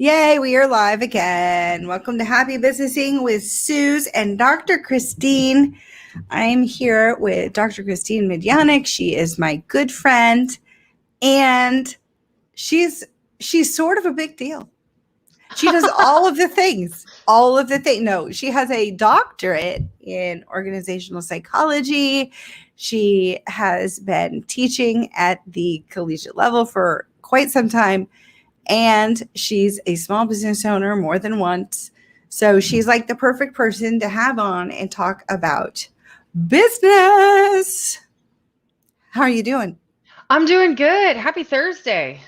Yay, we are live again. Welcome to Happy Businessing with Suz and Dr. Kristine. I'm here with Dr. Kristine Midyanik. She is my good friend, and she's sort of a big deal. She does all of the things. No, she has a doctorate in organizational psychology. She has been teaching at the collegiate level for quite some time. And she's a small business owner more than once. So she's like the perfect person to have on and talk about business. How are you doing? I'm doing good. Happy Thursday.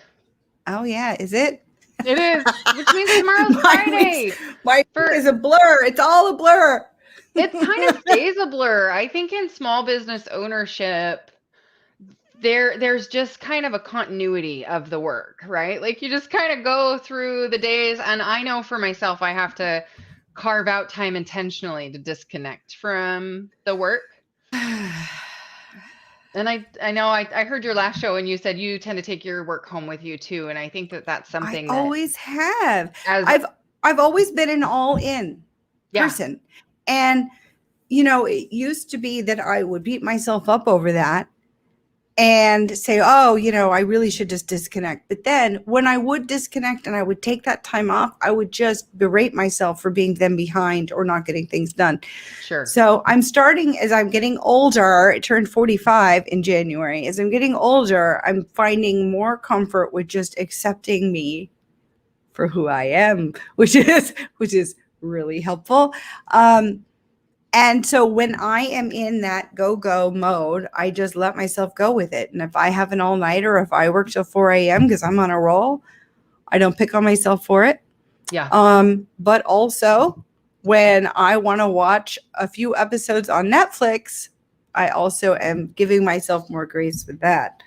Oh, yeah. Is it? It is, which means tomorrow's Friday. My week is a blur. It's all a blur. It kind of stays a blur. I think in small business ownership, there's just kind of a continuity of the work, right? Like you just kind of go through the days, and I know for myself, I have to carve out time intentionally to disconnect from the work. And I know I heard your last show and you said you tend to take your work home with you too. And I think that's something I always have. I've always been an all-in person. And, it used to be that I would beat myself up over that and say, oh, I really should just disconnect. But then when I would disconnect and I would take that time off, I would just berate myself for being then behind or not getting things done. Sure. So I'm starting as I'm getting older. I turned 45 in January. As I'm getting older, I'm finding more comfort with just accepting me for who I am, which is really helpful. And so when I am in that go mode, I just let myself go with it. And if I have an all-nighter, or if I work till 4 a.m. because I'm on a roll, I don't pick on myself for it. Yeah. But also when I want to watch a few episodes on Netflix, I also am giving myself more grace with that.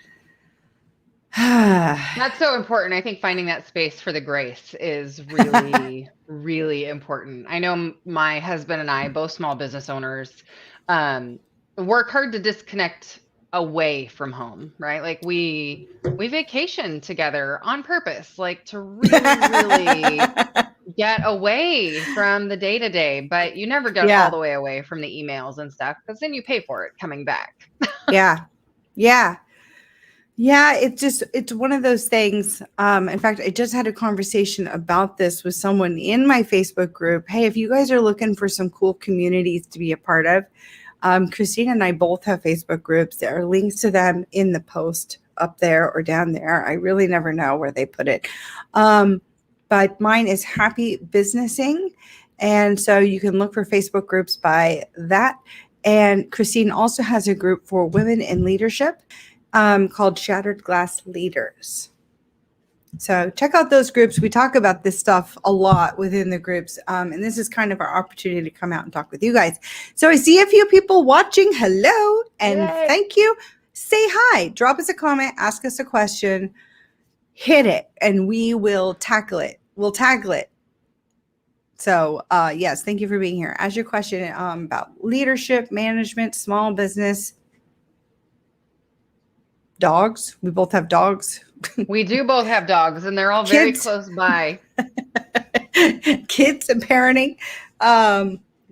That's so important. I think finding that space for the grace is really, really important. I know my husband and I, both small business owners, work hard to disconnect away from home, right? Like we vacation together on purpose, like to really get away from the day to day, but you never get all the way away from the emails and stuff because then you pay for it coming back. Yeah, it's one of those things. In fact, I just had a conversation about this with someone in my Facebook group. Hey, if you guys are looking for some cool communities to be a part of, Christine and I both have Facebook groups. There are links to them in the post up there or down there. I really never know where they put it. But mine is Happy Businessing. And so you can look for Facebook groups by that. And Christine also has a group for women in leadership called Shattered Glass Leaders. So check out those groups. We talk about this stuff a lot within the groups. And this is kind of our opportunity to come out and talk with you guys. So I see a few people watching. Hello and Yay. Thank you. Say hi, drop us a comment, ask us a question, hit it, and we will tackle it. We'll tackle it. So yes, thank you for being here. Ask your question about leadership, management, small business, dogs. We both have dogs. We do both have dogs, and they're all very close by. Kids and parenting.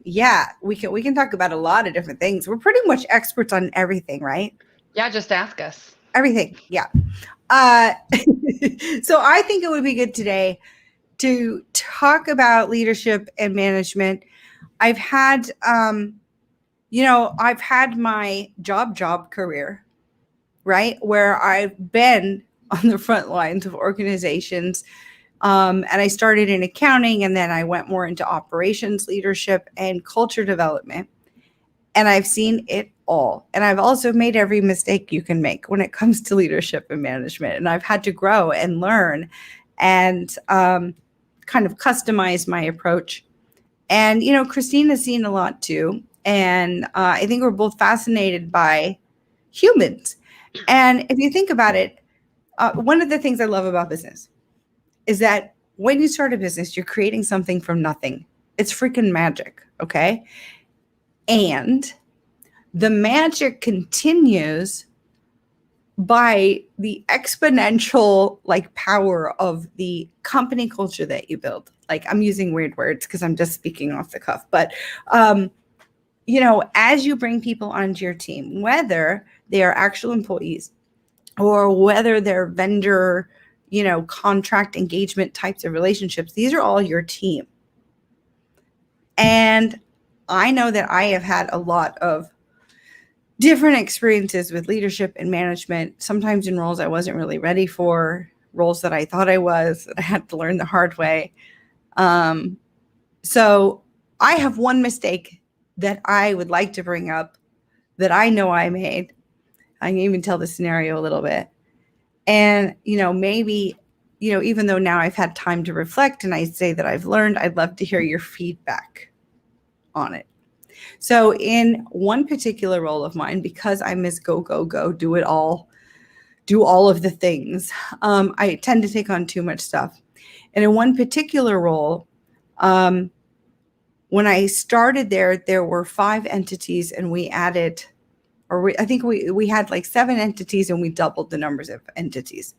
Yeah, we can talk about a lot of different things. We're pretty much experts on everything, right? Yeah, just ask us. Everything. Yeah. So I think it would be good today to talk about leadership and management. I've had, I've had my job career, right? Where I've been on the front lines of organizations. And I started in accounting, and then I went more into operations leadership and culture development. And I've seen it all. And I've also made every mistake you can make when it comes to leadership and management. And I've had to grow and learn and kind of customize my approach. And, Christine has seen a lot too. And I think we're both fascinated by humans. And if you think about it, one of the things I love about business is that when you start a business, you're creating something from nothing. It's freaking magic, okay? And the magic continues by the exponential like power of the company culture that you build. Like, I'm using weird words because I'm just speaking off the cuff, but you know, as you bring people onto your team, whether they are actual employees or whether they're vendor, you know, contract engagement types of relationships, these are all your team. And I know that I have had a lot of different experiences with leadership and management, sometimes in roles I wasn't really ready for, roles that I thought I was, I had to learn the hard way. So I have one mistake that I would like to bring up that I know I made. I can even tell the scenario a little bit. And, you know, maybe, you know, even though now I've had time to reflect and I say that I've learned, I'd love to hear your feedback on it. So in one particular role of mine, because I'm Miss Go, Go, Go, do it all, do all of the things, I tend to take on too much stuff. And in one particular role, when I started there were 5 entities and we added, I think we had like 7 entities and we doubled the numbers of entities.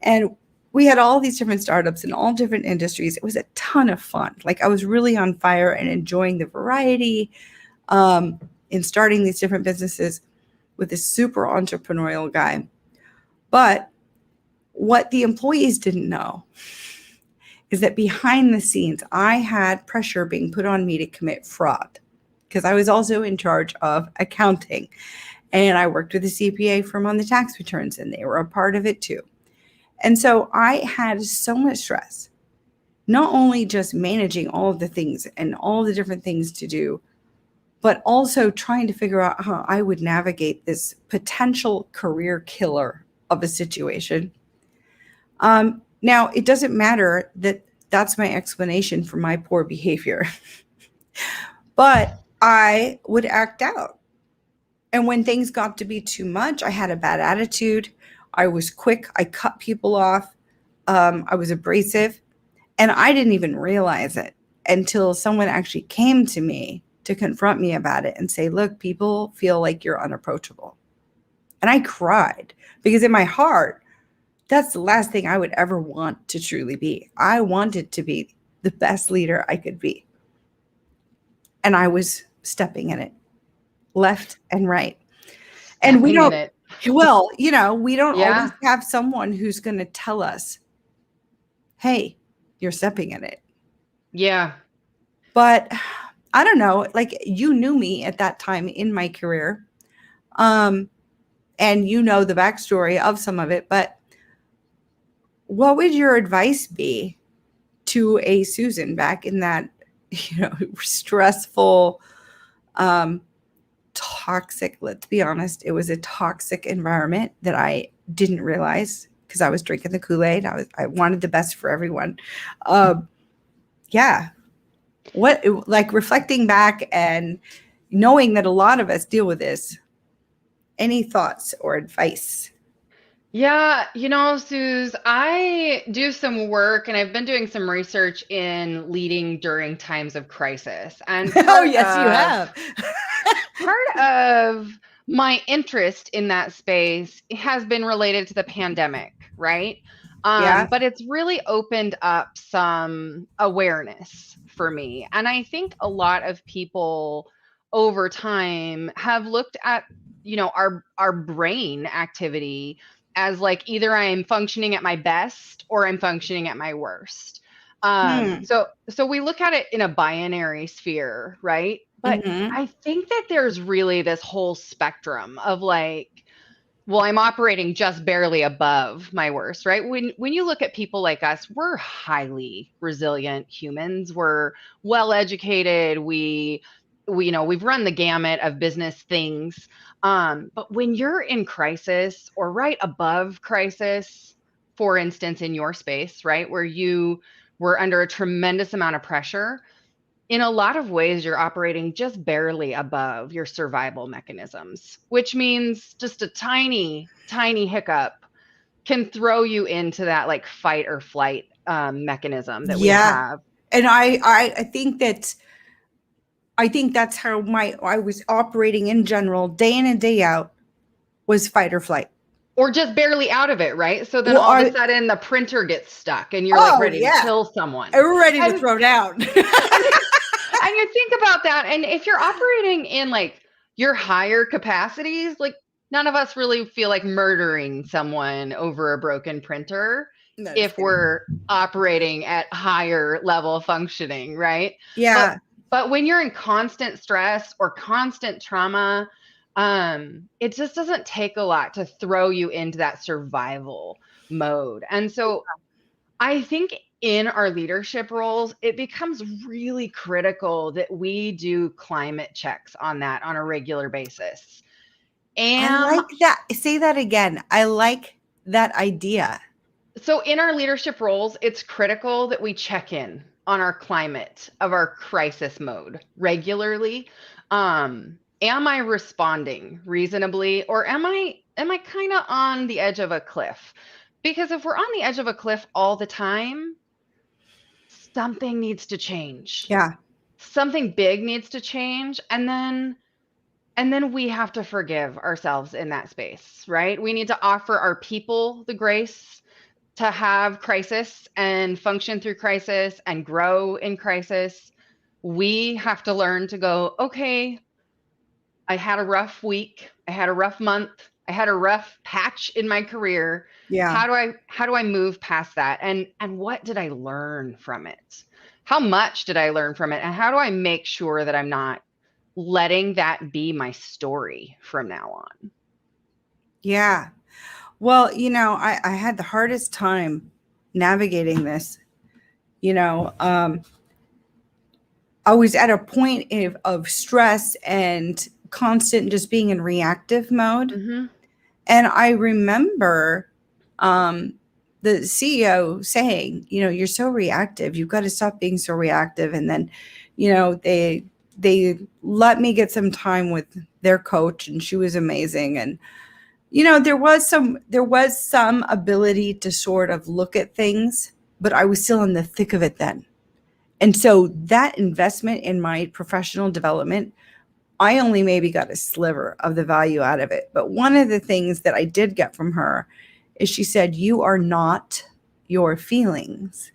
And we had all these different startups in all different industries. It was a ton of fun. Like, I was really on fire and enjoying the variety in starting these different businesses with this super entrepreneurial guy. But what the employees didn't know is that behind the scenes, I had pressure being put on me to commit fraud because I was also in charge of accounting. And I worked with a CPA firm on the tax returns, and they were a part of it too. And so I had so much stress, not only just managing all of the things and all the different things to do, but also trying to figure out how I would navigate this potential career killer of a situation. Now, it doesn't matter that that's my explanation for my poor behavior, but I would act out. And when things got to be too much, I had a bad attitude. I was quick. I cut people off. I was abrasive. And I didn't even realize it until someone actually came to me to confront me about it and say, look, people feel like you're unapproachable. And I cried because in my heart, that's the last thing I would ever want to truly be. I wanted to be the best leader I could be. And I was stepping in it left and right. And we don't, well, you know, we don't always have someone who's going to tell us, hey, you're stepping in it. Yeah. But I don't know, like, you knew me at that time in my career. And you know the backstory of some of it, but what would your advice be to a Susan back in that, you know, stressful, toxic, let's be honest, it was a toxic environment that I didn't realize because I was drinking the Kool-Aid. I wanted the best for everyone. Yeah. What, like, reflecting back and knowing that a lot of us deal with this, any thoughts or advice? Yeah, you know, Suz, I do some work and I've been doing some research in leading during times of crisis. And Oh, yes, you have. part of my interest in that space has been related to the pandemic, right? Yeah. But it's really opened up some awareness for me. And I think a lot of people over time have looked at, you know, our brain activity as like either I'm functioning at my best or I'm functioning at my worst. So we look at it in a binary sphere, right? But I think that there's really this whole spectrum of like, well, I'm operating just barely above my worst, right? When you look at people like us, we're highly resilient humans. We're well educated. We you know, we've run the gamut of business things. But when you're in crisis or right above crisis, for instance, in your space, right, where you were under a tremendous amount of pressure, in a lot of ways, you're operating just barely above your survival mechanisms, which means just a tiny, tiny hiccup can throw you into that like fight or flight mechanism that we have. And I think that's how I was operating in general, day in and day out, was fight or flight. or just barely out of it, right? So then Well, all of a sudden the printer gets stuck and you're like oh ready to yeah, kill someone. we're ready to And, throw down. and you think about that. And if you're operating in like your higher capacities, like none of us really feel like murdering someone over a broken printer No, just if kidding. we're operating at higher level functioning, right? Yeah. But when you're in constant stress or constant trauma, it just doesn't take a lot to throw you into that survival mode. And so I think in our leadership roles, it becomes really critical that we do climate checks on that on a regular basis. I And like that. Say that again. I like that idea. so in our leadership roles, it's critical that we check in on our climate of our crisis mode regularly. Am I responding reasonably, or am I kind of on the edge of a cliff? Because if we're on the edge of a cliff all the time, something needs to change. Yeah. Something big needs to change, and then we have to forgive ourselves in that space, right? We need to offer our people the grace to have crisis and function through crisis and grow in crisis. We have to learn to go, okay, I had a rough week, I had a rough month, I had a rough patch in my career. Yeah. How do I move past that? And what did I learn from it? How much did I learn from it? And how do I make sure that I'm not letting that be my story from now on? Yeah. Well, I had the hardest time navigating this. I was at a point of stress and constant just being in reactive mode. Mm-hmm. And I remember the CEO saying, you're so reactive. You've got to stop being so reactive. And then, they let me get some time with their coach, and she was amazing. And there was some ability to sort of look at things, but I was still in the thick of it then. And so that investment in my professional development, I only maybe got a sliver of the value out of it. But one of the things that I did get from her is she said, you are not your feelings.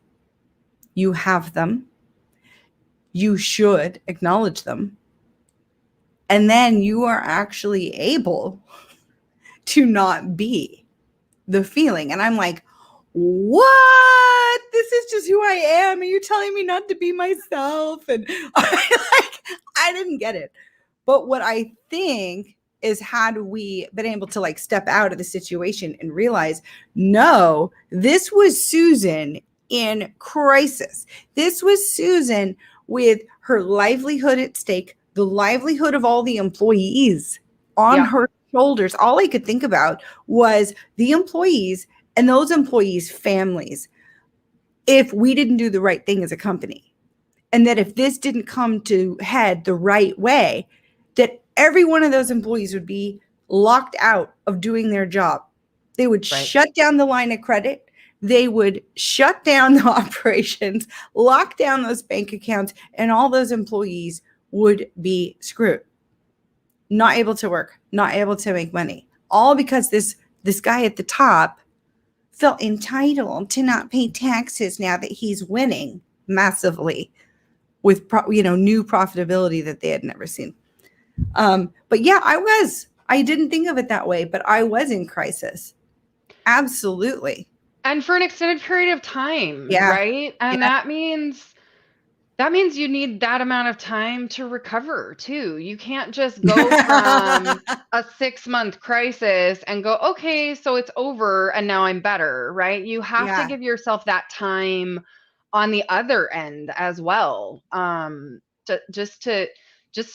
You have them. You should acknowledge them. And then you are actually able to not be the feeling. And I'm like, what? This is just who I am. And you're telling me not to be myself. And I didn't get it. But what I think is, had we been able to step out of the situation and realize, no, this was Susan in crisis. This was Susan with her livelihood at stake, the livelihood of all the employees on her shoulders. All I could think about was the employees and those employees' families. If we didn't do the right thing as a company, and that if this didn't come to head the right way, that every one of those employees would be locked out of doing their job. They would shut down the line of credit. They would shut down the operations, lock down those bank accounts, and all those employees would be screwed. Not able to work, not able to make money. All because this guy at the top felt entitled to not pay taxes now that he's winning massively with new profitability that they had never seen. But yeah, I didn't think of it that way, but I was in crisis. Absolutely. And for an extended period of time, Yeah. right? And that means you need that amount of time to recover too. You can't just go from a 6-month crisis and go, okay, so it's over and now I'm better, right? You have to give yourself that time on the other end as well, just to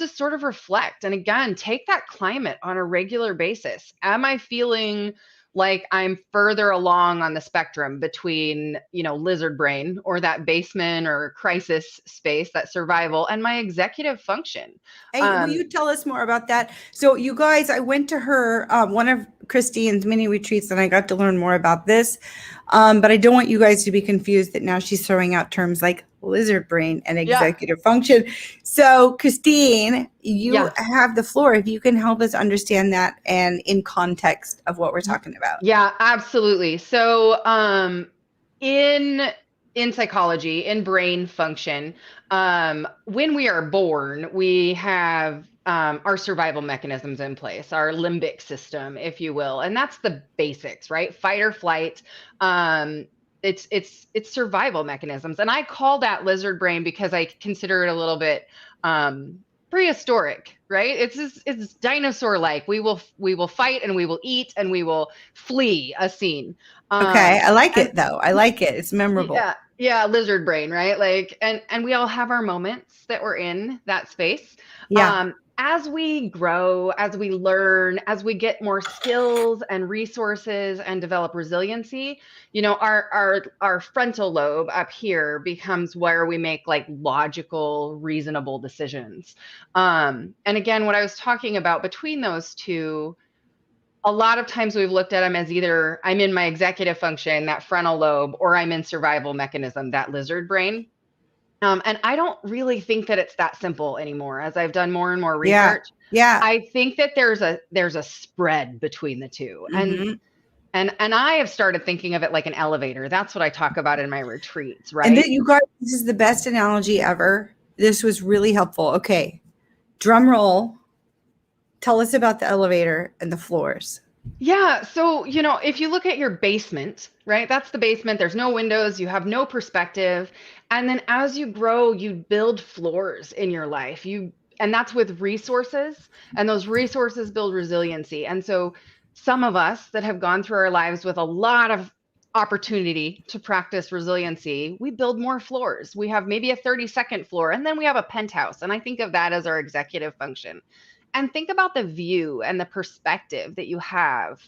sort of reflect. And again, take that climate on a regular basis. Am I feeling like I'm further along on the spectrum between, lizard brain or that basement or crisis space, that survival, and my executive function? Hey, will you tell us more about that? So you guys, I went to her, one of Kristine's mini retreats and I got to learn more about this. But I don't want you guys to be confused that now she's throwing out terms like lizard brain and executive function. So Kristine, you have the floor. If you can help us understand that and in context of what we're talking about. Yeah, absolutely. So in psychology, in brain function, when we are born, we have our survival mechanisms in place, our limbic system, if you will, and that's the basics, right? Fight or flight. It's survival mechanisms, and I call that lizard brain because I consider it a little bit prehistoric, right? It's dinosaur-like. We will fight and we will eat and we will flee a scene. Okay, I like it though. I like it. It's memorable. Yeah, lizard brain, right? Like, and we all have our moments that we're in that space. Yeah. As we grow, as we learn, as we get more skills and resources and develop resiliency, you know, our frontal lobe up here becomes where we make like logical, reasonable decisions. And again, what I was talking about between those two, a lot of times we've looked at them as either I'm in my executive function, that frontal lobe, or I'm in survival mechanism, that lizard brain. And I don't really think that it's that simple anymore. As I've done more and more research, I think that there's a spread between the two. And I have started thinking of it like an elevator. That's what I talk about in my retreats, right? And then you guys, this is the best analogy ever. This was really helpful. Okay, drum roll. Tell us about the elevator and the floors. Yeah. So, you know, if you look at your basement, right, that's the basement. There's no windows. You have no perspective. And then as you grow, you build floors in your life. And that's with resources, and those resources build resiliency. And so some of us that have gone through our lives with a lot of opportunity to practice resiliency, we build more floors. We have maybe a 32nd floor, and then we have a penthouse. And I think of that as our executive function. And think about the view and the perspective that you have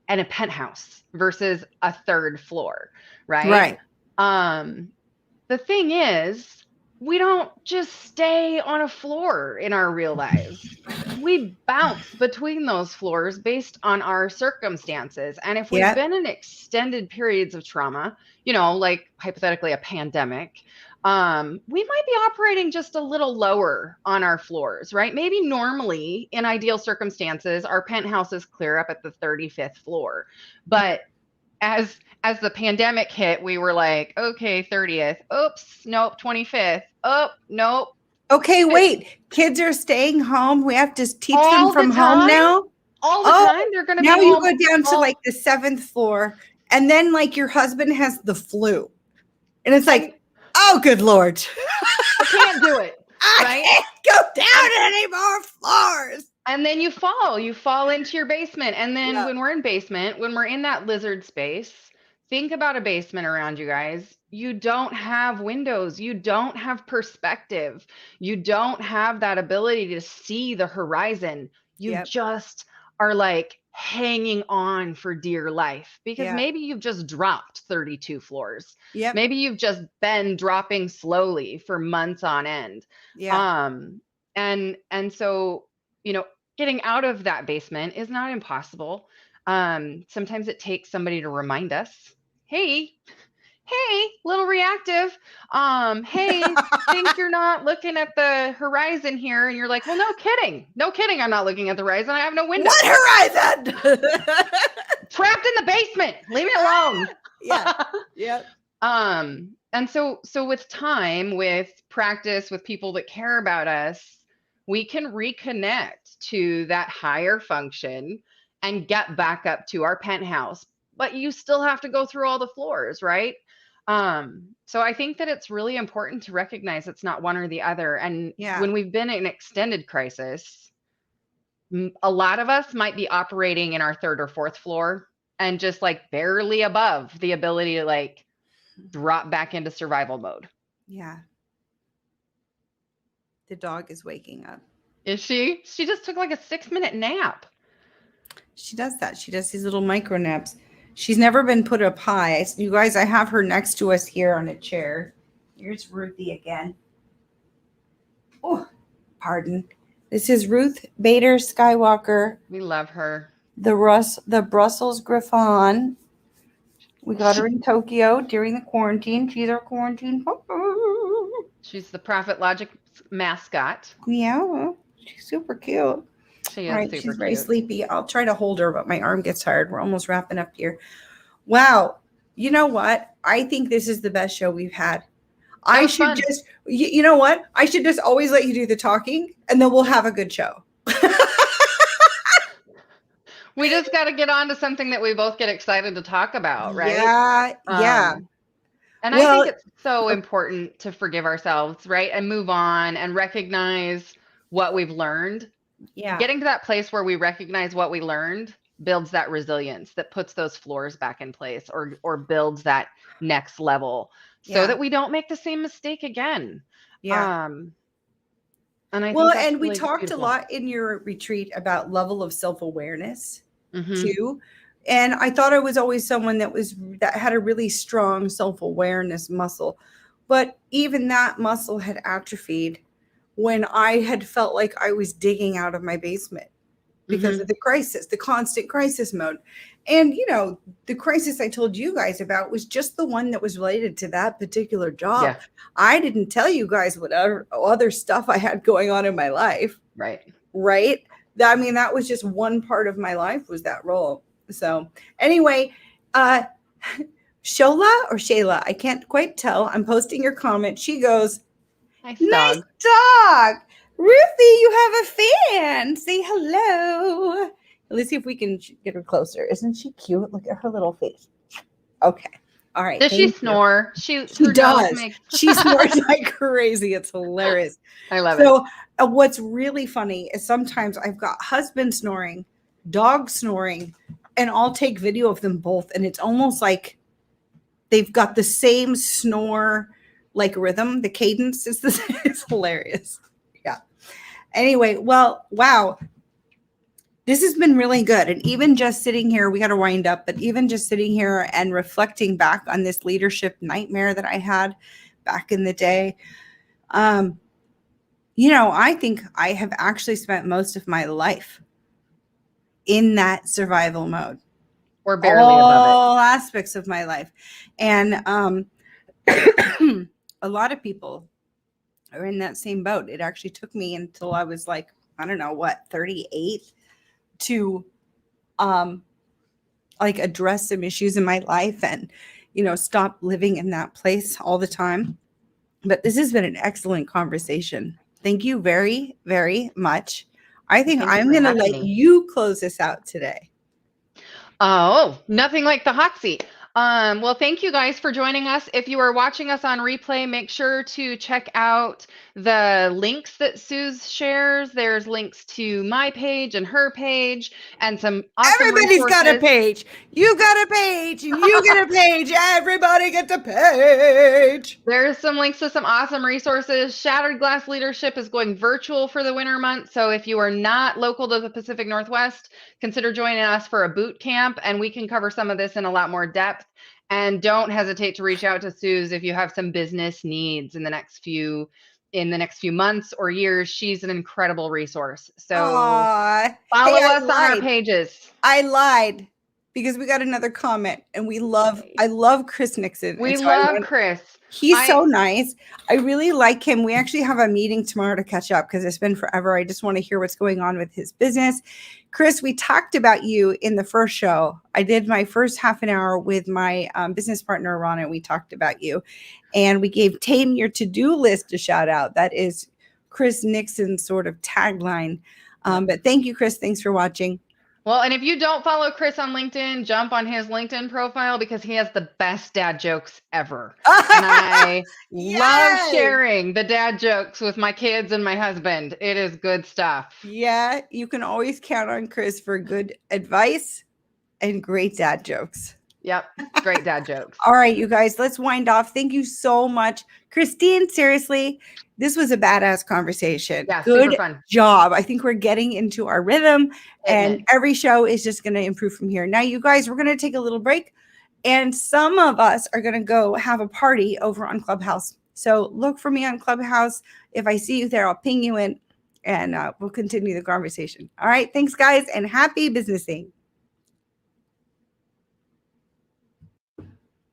in a penthouse versus a third floor, right? The thing is, we don't just stay on a floor in our real lives. We bounce between those floors based on our circumstances. And if we've been in extended periods of trauma, you know, like hypothetically a pandemic, we might be operating just a little lower on our floors, right? Maybe normally in ideal circumstances, our penthouses clear up at the 35th floor. But as the pandemic hit, we were like, okay, 30th. Oops, nope, 25th. Oh, nope. Okay, wait. Kids are staying home. We have to teach them from home now. All the time. They're going to be now home. You go down to like the 7th floor, and then like your husband has the flu, and it's like, oh, good Lord, I can't do it. I can't go down any more floors. And then you fall into your basement. And then when we're in that lizard space, think about a basement around you guys. You don't have windows. You don't have perspective. You don't have that ability to see the horizon. You just are like hanging on for dear life because maybe you've just dropped 32 floors. Maybe you've just been dropping slowly for months on end. And so, you know, getting out of that basement is not impossible. Sometimes it takes somebody to remind us, hey, little reactive. Hey, think you're not looking at the horizon here. And you're like, well, no kidding. I'm not looking at the horizon. I have no window. What horizon? Trapped in the basement. Leave me alone. And so with time, with practice, with people that care about us, we can reconnect to that higher function and get back up to our penthouse. But you still have to go through all the floors, right? So I think that it's really important to recognize it's not one or the other. And when we've been in extended crisis, a lot of us might be operating in our 3rd or 4th floor and just like barely above the ability to like drop back into survival mode. Yeah. The dog is waking up. Is she? She just took like a 6-minute nap. She does that. She does these little micro naps. She's never been put up high. You guys, I have her next to us here on a chair. Here's Ruthie again. Oh, pardon. This is Ruth Bader Skywalker. We love her. The Brussels Griffon. We got her in Tokyo during the quarantine. She's our quarantine pupper. She's the ProfitLogics mascot. Yeah, she's super cute. She All is right, super she's very cute. sleepy. I'll try to hold her, but my arm gets tired. We're almost wrapping up here. Wow. You know what? I think this is the best show we've had. I should fun. just, you know what? I should just always let you do the talking, and then we'll have a good show. We just got to get on to something that we both get excited to talk about, right? Yeah. And I think it's so important to forgive ourselves, right? And move on and recognize what we've learned. Yeah. Getting to that place where we recognize what we learned builds that resilience that puts those floors back in place or builds that next level so that we don't make the same mistake again. Yeah. And I well, think that's and we really talked beautiful. a lot in your retreat about level of self-awareness Mm-hmm. too. And I thought I was always someone that had a really strong self-awareness muscle. But even that muscle had atrophied when I had felt like I was digging out of my basement because of the crisis, the constant crisis mode. And, the crisis I told you guys about was just the one that was related to that particular job. Yeah. I didn't tell you guys what other stuff I had going on in my life. Right. I mean, that was just one part of my life, was that role. So anyway, Shola or Shayla, I can't quite tell. I'm posting your comment. She goes, nice dog. Ruthie, you have a fan. Say hello. Let's see if we can get her closer. Isn't she cute? Look at her little face. Okay. All right. Does she snore? She does. She snores like crazy. It's hilarious. I love it. So what's really funny is sometimes I've got husband snoring, dog snoring, and I'll take video of them both. And it's almost like they've got the same snore, like rhythm. The cadence is the same. It's hilarious. Yeah. Anyway, well, wow. This has been really good. And even just sitting here, we got to wind up, but even just sitting here and reflecting back on this leadership nightmare that I had back in the day, I think I have actually spent most of my life in that survival mode. Or barely above it. All aspects of my life. And a lot of people are in that same boat. It actually took me until I was like, 38 to address some issues in my life and stop living in that place all the time. But this has been an excellent conversation. Thank you very, very much. I think I'm going to let you close this out today. Oh, nothing like the hot seat. Well, thank you guys for joining us. If you are watching us on replay, make sure to check out the links that Suz shares. There's links to my page and her page and some awesome Everybody's resources. got a page. You got a page and you get a page. Everybody gets a page. There's some links to some awesome resources. Shattered Glass Leadership is going virtual for the winter months. So if you are not local to the Pacific Northwest, consider joining us for a boot camp, and we can cover some of this in a lot more depth. And don't hesitate to reach out to Suz if you have some business needs in the next few months or years. She's an incredible resource. So follow us on our pages. I lied because we got another comment, and I love Chris Nixon. We love Chris. He's so nice. I really like him. We actually have a meeting tomorrow to catch up because it's been forever. I just want to hear what's going on with his business. Chris, we talked about you in the first show. I did my first half an hour with my business partner, Ron, and we talked about you. And we gave Tame Your To-Do List a shout out. That is Chris Nixon's sort of tagline. But thank you, Chris. Thanks for watching. Well, and if you don't follow Chris on LinkedIn, jump on his LinkedIn profile because he has the best dad jokes ever. And I love sharing the dad jokes with my kids and my husband. It is good stuff. Yeah, you can always count on Chris for good advice and great dad jokes. Yep, great dad jokes. All right, you guys, let's wind off. Thank you so much. Kristine, seriously, this was a badass conversation. Yeah, good super fun job. I think we're getting into our rhythm, and every show is just going to improve from here. Now, you guys, we're going to take a little break, and some of us are going to go have a party over on Clubhouse. So look for me on Clubhouse. If I see you there, I'll ping you in, and we'll continue the conversation. All right, thanks, guys, and happy businessing.